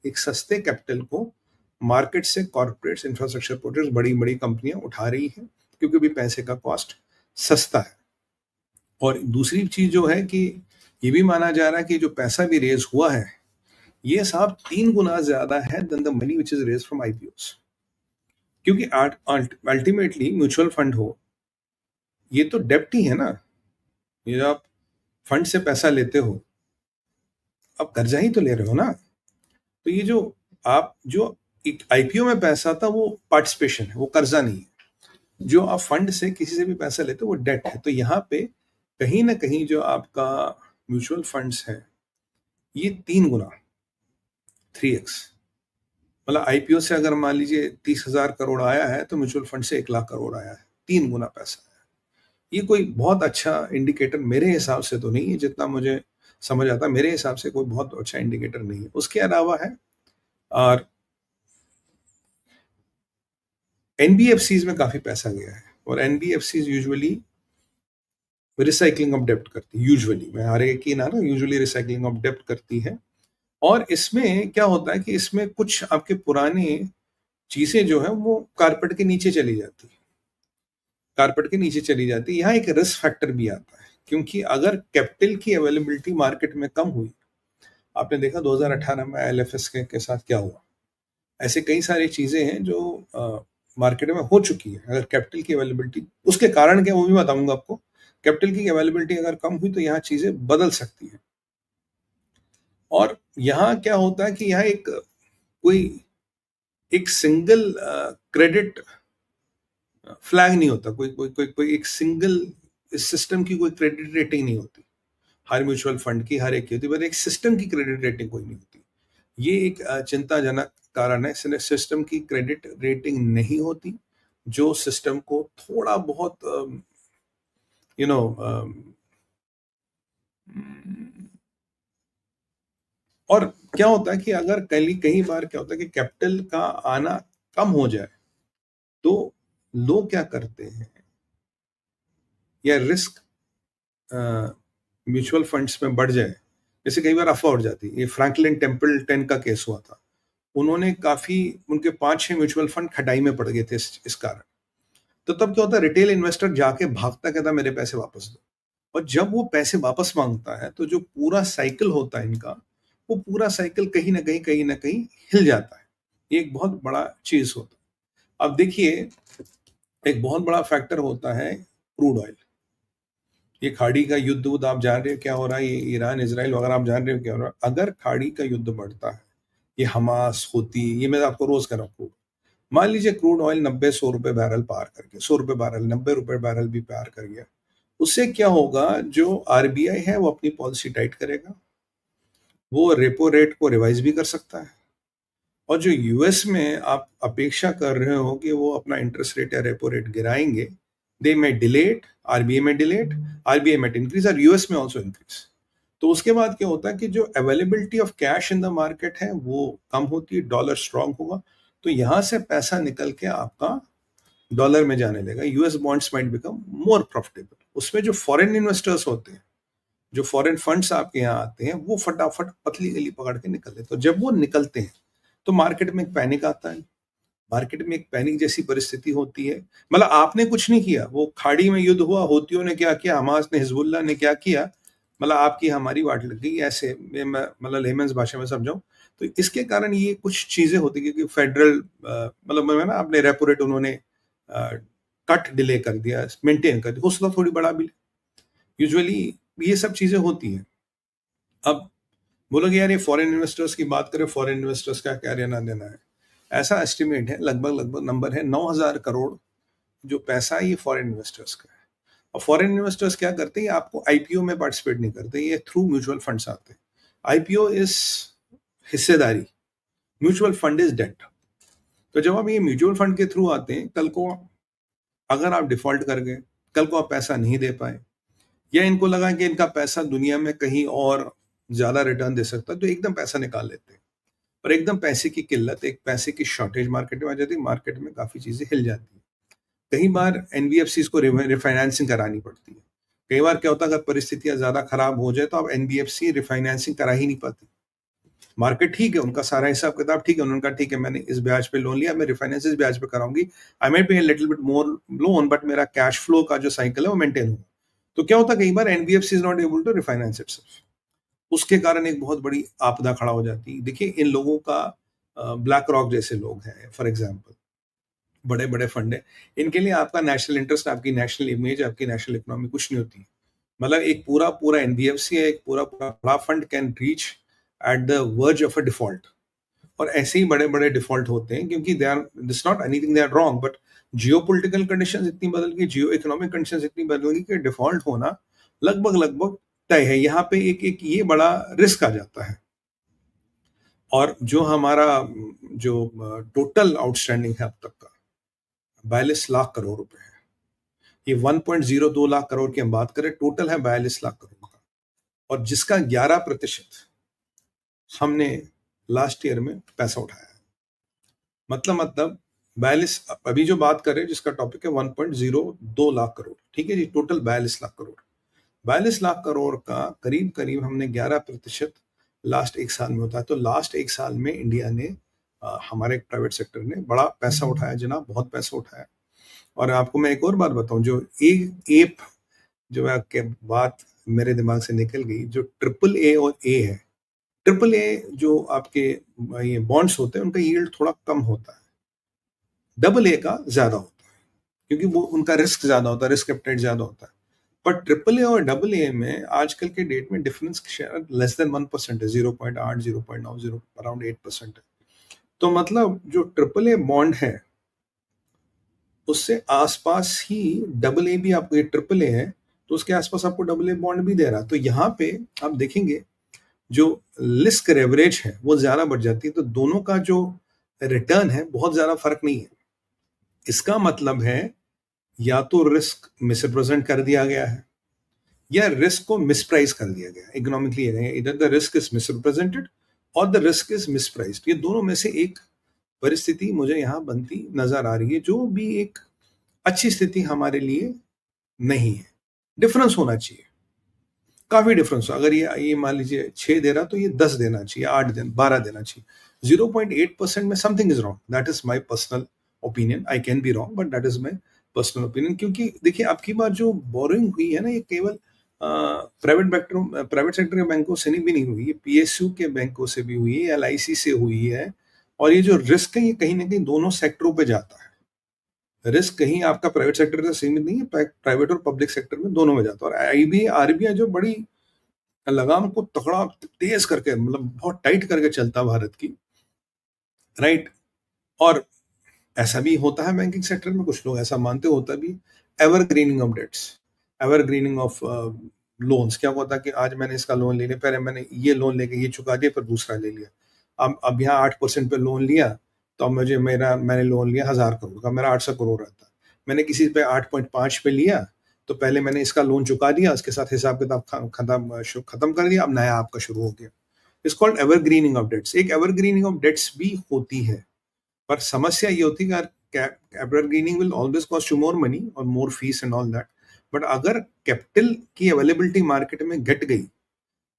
एक सस्ते कैपिटल को मार्केट से कॉर्पोरेट्स, इंफ्रास्ट्रक्चर प्रोजेक्ट्स, बड़ी बड़ी कंपनियां उठा रही हैं क्योंकि भी पैसे का कॉस्ट सस्ता है। और दूसरी चीज जो है कि ये भी माना जा रहा है कि जो पैसा भी रेज हुआ है ये साहब 3 गुना ज्यादा है than the money which is raised from IPOs. क्योंकि अल्टीमेटली म्यूचुअल फंड हो, ये तो डेप्ट ही है ना। ये जो आप फंड से पैसा लेते हो, आप कर्जा ही तो ले रहे हो ना। तो ये जो आप जो एक आईपीओ में पैसा था वो पार्टिसिपेशन है, वो कर्जा नहीं है। जो आप फंड से किसी से भी पैसा लेते हो वो डेट है। तो यहाँ पे कहीं ना कहीं जो आपका म्यूचुअल फंड्स है ये 3 गुना, 3x, मतलब आईपीओ से अगर मान लीजिए 30,000 करोड़ आया है तो म्यूचुअल फंड से 1 लाख करोड़ आया है, 3 गुना पैसा है। ये कोई बहुत अच्छा इंडिकेटर मेरे हिसाब से तो नहीं है, जितना मुझे समझ आता मेरे हिसाब से कोई बहुत अच्छा इंडिकेटर नहीं है। उसके अलावा है और एनबीएफसीज में काफी पैसा गया है और एनबीएफसीज यूजुअली रिसाइकलिंग ऑफ डेप्ट करती है। यूजुअली, मैं हर एक की ना यूजुअली रिसाइकलिंग ऑफ डेप्ट करती है। और इसमें क्या होता है कि इसमें कुछ आपके पुराने चीजें जो है वो कारपेट के नीचे चली जाती है, कारपेट के नीचे चली जाती है। यहाँ एक रिस्क फैक्टर भी आता है क्योंकि अगर कैपिटल की अवेलेबिलिटी मार्केट में कम हुई, आपने देखा 2018 में एलएफएस के साथ क्या हुआ। ऐसे कई सारी चीजें हैं जो मार्केट में हो चुकी है। अगर कैपिटल की अवेलेबिलिटी, उसके कारण क्या वो भी बताऊंगा आपको। कैपिटल की अवेलेबिलिटी अगर कम हुई तो यहाँ चीजें बदल सकती हैं। और यहाँ क्या होता है कि यहाँ एक सिंगल क्रेडिट फ्लैग नहीं होता, कोई कोई कोई कोई एक सिंगल सिस्टम की कोई क्रेडिट रेटिंग नहीं होती। हर म्यूचुअल फंड की हर एक की होती है, पर एक सिस्टम की क्रेडिट रेटिंग कोई नहीं होती। ये एक चिंताजनक कारण है। सिस्टम की क्रेडिट रेटिंग नहीं होती, जो सिस्टम को थोड़ा बहुत यू नो और क्या होता है कि अगर कई बार क्या होता है कि कैपिटल का आना कम हो जाए तो लोग क्या करते हैं, या रिस्क म्यूचुअल फंड्स में बढ़ जाए। जैसे कई बार अफवाह उड़ जाती है, ये फ्रैंकलिन टेम्पल्टन का केस हुआ था। उन्होंने काफी, उनके 5-6 म्यूचुअल फंड खटाई में पड़ गए थे इस कारण। तो तब क्या होता है, रिटेल इन्वेस्टर जाके भागता, कहता मेरे पैसे वापस दो। और जब वो पैसे वापस मांगता है तो जो पूरा साइकिल होता है इनका, वो पूरा साइकिल कहीं ना कहीं हिल जाता है। ये एक बहुत बड़ा चीज होता है। अब देखिए, एक बहुत बड़ा फैक्टर होता है क्रूड ऑयल। ये खाड़ी का युद्ध आप जान रहे हो क्या हो रहा है, ये ईरान इजराइल वगैरह आप जान रहे हो क्या हो रहा है। अगर खाड़ी का युद्ध बढ़ता है, ये हमास होती, ये मैं आपको रोज कर रहा हूँ, मान लीजिए क्रूड ऑयल 90-100 रुपए बैरल पार कर गया, 100 रुपए बैरल, 90 रुपए बैरल भी पार कर गया, उससे क्या होगा, जो आरबीआई है वो अपनी पॉलिसी टाइट करेगा, वो रेपो रेट को रिवाइज भी कर सकता है। और जो यूएस में आप अपेक्षा कर रहे हो कि वो अपना इंटरेस्ट रेट या रेपो रेट गिराएंगे, दे में डिलेट, आरबीआई में डिलेट, आरबीआई में इंक्रीज और यूएस में ऑल्सो इंक्रीज। तो उसके बाद क्या होता है कि जो availability of cash in the market है वो कम होती है, डॉलर स्ट्रांग होगा, तो यहां से पैसा निकल के आपका डॉलर में जाने लगा। US bonds might become more profitable. उसमें जो फॉरेन इन्वेस्टर्स होते हैं, जो फॉरेन फंड्स आपके यहाँ आते हैं, वो फटाफट पतली गली पकड़ के निकल लेते हैं। तो जब वो निकलते हैं तो मार्केट में एक पैनिक आता है, मार्केट में एक पैनिक जैसी परिस्थिति होती है। मतलब आपने कुछ नहीं किया, वो खाड़ी में युद्ध हुआ, हूतियों ने क्या किया, हमास ने, हिजबुल्लाह ने क्या किया, मतलब आपकी हमारी वाट लग गई, ऐसे मैं मतलब लेमन्स भाषा में समझाऊं तो इसके कारण ये कुछ चीजें होती है। क्योंकि फेडरल मतलब मैं ना, अपने रेपो रेट उन्होंने कट डिले कर दिया, मेंटेन कर दिया, हो सकता थोड़ी बड़ा भी। यूजुअली ये सब चीजें होती हैं। अब बोलोगे यार ये फॉरेन इन्वेस्टर्स की बात करें, फॉरेन इन्वेस्टर्स का क्या लेना देना है। ऐसा एस्टिमेट है, लगभग नंबर है 9,000 करोड़ जो पैसा है ये फॉरेन इन्वेस्टर्स का है। और फॉरेन इन्वेस्टर्स क्या करते हैं, आपको आईपीओ में पार्टिसिपेट नहीं करते, ये थ्रू म्यूचुअल फंड्स आते हैं। आईपीओ इज हिस्सेदारी, म्यूचुअल फंड इज डेट। तो जब आप ये म्यूचुअल फंड के थ्रू आते हैं, कल को अगर आप डिफॉल्ट कर गए, कल को आप पैसा नहीं दे पाए, या इनको लगा कि इनका पैसा दुनिया में कहीं और ज्यादा रिटर्न दे सकता है, तो एकदम पैसा निकाल लेते हैं। और एकदम पैसे की किल्लत, एक पैसे की शॉर्टेज मार्केट में आ जाती है, मार्केट में काफी चीजें हिल जाती है। कई बार एनबीएफसी को रिफाइनेंसिंग करानी पड़ती है। कई बार क्या होता है, अगर परिस्थितियां ज्यादा खराब हो जाए तो आप एनबीएफसी रिफाइनेंसिंग करा ही नहीं पाती। मार्केट ठीक है, उनका सारा हिसाब किताब ठीक है, उन्होंने कहा ठीक है मैंने इस ब्याज पे लोन लिया, मैं रिफाइनेंस इस ब्याज पे कराऊंगी, आई माइट पे little bit more loan but मेरा कैश फ्लो का जो साइकिल है वो मेंटेन होगा। तो क्या होता है कई बार NBFC is not able to refinance itself, उसके कारण एक बहुत बड़ी आपदा खड़ा हो जाती है। देखिए इन लोगों का ब्लैक रॉक जैसे लोग हैं फॉर एग्जाम्पल, बड़े बड़े फंड है, इनके लिए आपका नेशनल इंटरेस्ट, आपकी नेशनल इमेज, आपकी नेशनल इकोनॉमी कुछ नहीं होती। मतलब एक पूरा पूरा एनबीएफसी है, एक पूरा पूरा बड़ा fund can reach at the verge of a default, और ऐसे ही बड़े बड़े डिफॉल्ट होते हैं क्योंकि they are this not anything they are wrong, but geopolitical condition इतनी बदल गई, जियो इकोनॉमिक कंडीशन इतनी बदल गई कि डिफॉल्ट होना लगभग लगभग तय है। यहाँ पे एक एक ये बड़ा रिस्क आ जाता है। और जो हमारा जो टोटल आउटस्टैंडिंग है अब तक का 42 लाख करोड़ रुपए है, ये 1.02 लाख करोड़ की हम बात करें, टोटल है 42 लाख करोड़ का, और जिसका 11% हमने लास्ट ईयर में पैसा उठाया है। मतलब 42, अभी जो बात करें जिसका टॉपिक है 1.02 लाख करोड़, ठीक है जी, टोटल 42 लाख करोड़, 42 लाख करोड़ का करीब करीब हमने 11% लास्ट एक साल में होता है। तो लास्ट एक साल में इंडिया ने हमारे प्राइवेट सेक्टर ने बड़ा पैसा उठाया जनाब, बहुत पैसा उठाया। और आपको मैं एक और बात बताऊं, जो एक एप जो है के बात मेरे दिमाग से निकल गई, जो ट्रिपल ए और ए है, ट्रिपल ए जो आपके ये बॉन्ड्स होते हैं उनका यील्ड थोड़ा कम होता है, डबल ए का ज्यादा होता है, क्योंकि वो उनका रिस्क ज्यादा होता है, रिस्क एपेटाइट ज्यादा होता है। पर ट्रिपल ए और डबल ए में आजकल के डेट में डिफरेंस लेस देन 1% है, 0.8, 0.9, 0 अराउंड 8% है। तो मतलब जो ट्रिपल ए बॉन्ड है उससे आसपास ही डबल ए भी, आपको ये ट्रिपल ए है तो उसके आसपास आपको डबल ए बॉन्ड भी दे रहा है। तो यहाँ पे आप देखेंगे जो रिस्क रेवरेज है वो ज्यादा बढ़ जाती है, तो दोनों का जो रिटर्न है बहुत ज्यादा फर्क नहीं है। इसका मतलब है या तो रिस्क मिसरिप्रेजेंट कर दिया गया है या रिस्क को मिसप्राइस कर दिया गया, इकोनॉमिकली इधर द रिस्क इज मिसरिप्रेजेंटेड और द रिस्क इज मिसप्राइस्ड। ये दोनों में से एक परिस्थिति मुझे यहाँ बनती नजर आ रही है, जो भी एक अच्छी स्थिति हमारे लिए नहीं है। डिफरेंस होना चाहिए, काफी डिफरेंस हो। अगर ये मान लीजिए 6 दे रहा तो ये 10 देना चाहिए, 8 दिन 12 देना चाहिए। 0.8% में something is wrong, that is my personal opinion, I can be wrong but that is my personal opinion. क्योंकि देखिए आपकी बात जो बोरिंग हुई है ना, ये केवल प्राइवेट सेक्टर के बैंकों से नहीं भी नहीं हुई, ये पीएसयू के बैंकों से भी हुई है, एलआईसी से हुई है। और ये जो रिस्क है ये कहीं ना कहीं दोनों सेक्टरों पे जाता है। रिस्क कहीं आपका प्राइवेट सेक्टर से सीमित नहीं है, प्राइवेट और पब्लिक सेक्टर में दोनों में जाता है। और आरबीआई जो बड़ी लगाम को तगड़ा तेज करके, मतलब बहुत टाइट करके चलता भारत की, राइट। और ऐसा भी होता है बैंकिंग सेक्टर में, कुछ लोग ऐसा मानते होता भी, evergreening of debts, evergreening of loans. क्या होता है कि आज मैंने इसका लोन ले लिया, पहले मैंने ये लोन लेके ये चुका दिया, फिर दूसरा ले लिया, अब यहाँ 8% पे लोन लिया, तो अब मैंने लोन लिया 1000 करोड़ का, मेरा 800 करोड़ रहता। मैंने किसी पे 8.5 पे लिया, तो पहले मैंने इसका लोन चुका दिया, उसके साथ हिसाब किताब खत्म कर दिया, अब नया आपका शुरू हो गया। It's called evergreening of debts. एक एवरग्रीनिंग ऑफ डेट्स भी होती है, पर समस्या ये होती है कि evergreening will always cost you more money और more fees and all that. But अगर कैपिटल की अवेलेबिलिटी मार्केट में घट गई,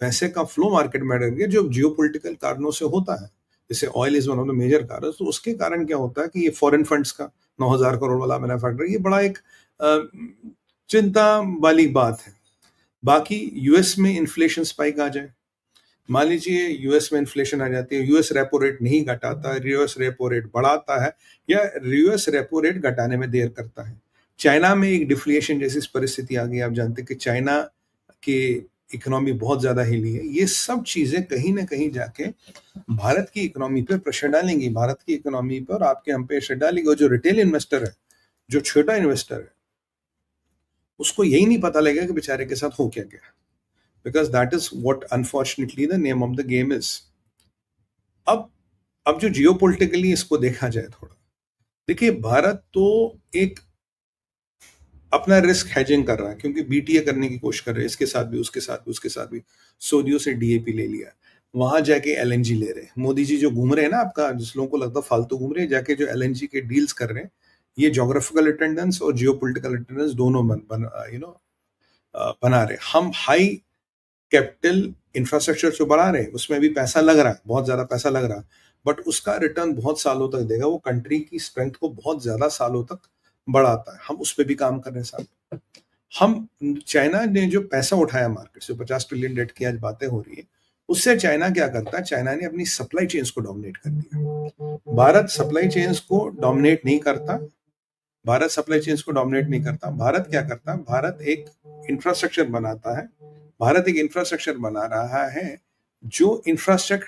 पैसे का फ्लो मार्केट में घट गया, जो जियोपॉलिटिकल कारणों से होता है, जैसे oil is one of the major कारण, तो उसके कारण क्या होता है कि ये फॉरेन फंड्स का 9000 करोड़ वाला मेरा फैक्टर, ये बड़ा एक चिंता वाली बात है। बाकी यूएस में इन्फ्लेशन स्पाइक आ जाए, मान लीजिए यूएस में इन्फ्लेशन आ जाती है, यूएस रेपो रेट नहीं घटाता, यूएस रेपो रेट बढ़ाता है, या यूएस रेपो रेट घटाने में देर करता है। चाइना में एक डिफ्लेशन जैसी परिस्थिति आ गई, आप जानते हैं कि चाइना की इकोनॉमी बहुत ज्यादा हिली है। ये सब चीजें कहीं ना कहीं जाके भारत की इकोनॉमी पर प्रेशर डालेंगी, भारत की इकोनॉमी पर आपके हम पे प्रेशर डालेंगे। और जो रिटेल इन्वेस्टर है, जो छोटा इन्वेस्टर है, उसको यही नहीं पता लगेगा कि बेचारे के साथ हो क्या गया, because that is what unfortunately the name of the game is. अब जो जियोपॉलिटिकली इसको देखा जाए थोड़ा, देखिए भारत तो एक अपना रिस्क हेजिंग कर रहा है, क्योंकि बीटीए करने की कोशिश कर रहे हैं, इसके साथ भी उसके साथ भी उसके साथ भी। सऊदियों से डीएपी ले लिया, वहां जाके एलएनजी ले रहे हैं। मोदी जी जो घूम रहे हैं ना, आपका जिस लोगों को लगता है फालतू घूम रहे हैं, जाके जो एलएनजी के डील्स कर रहे हैं, ये जोग्राफिकल अटेंडेंस और जियोपॉलिटिकल अटेंडेंस दोनों बना रहे। हम हाई कैपिटल इंफ्रास्ट्रक्चर जो बना रहे हैं उसमें भी पैसा लग रहा है, बहुत ज़्यादा पैसा लग रहा है, बट उसका रिटर्न बहुत सालों तक देगा, वो कंट्री की स्ट्रेंथ को बहुत ज़्यादा सालों तक बढ़ाता है। हम उस पे भी काम कर रहे हैं साहब। हम चाइना ने जो पैसा उठाया मार्केट से, 50 ट्रिलियन डेट की आज बातें हो रही है, उससे चाइना क्या करता है, चाइना ने अपनी सप्लाई चेन्स को डोमिनेट कर दिया। भारत सप्लाई चेन्स को डोमिनेट नहीं करता, भारत सप्लाई चेन्स को डोमिनेट नहीं करता। भारत क्या करता है, भारत एक इंफ्रास्ट्रक्चर बनाता है, भारत एक इंफ्रास्ट्रक्चर बना रहा है, जो इंफ्रास्ट्रक्चर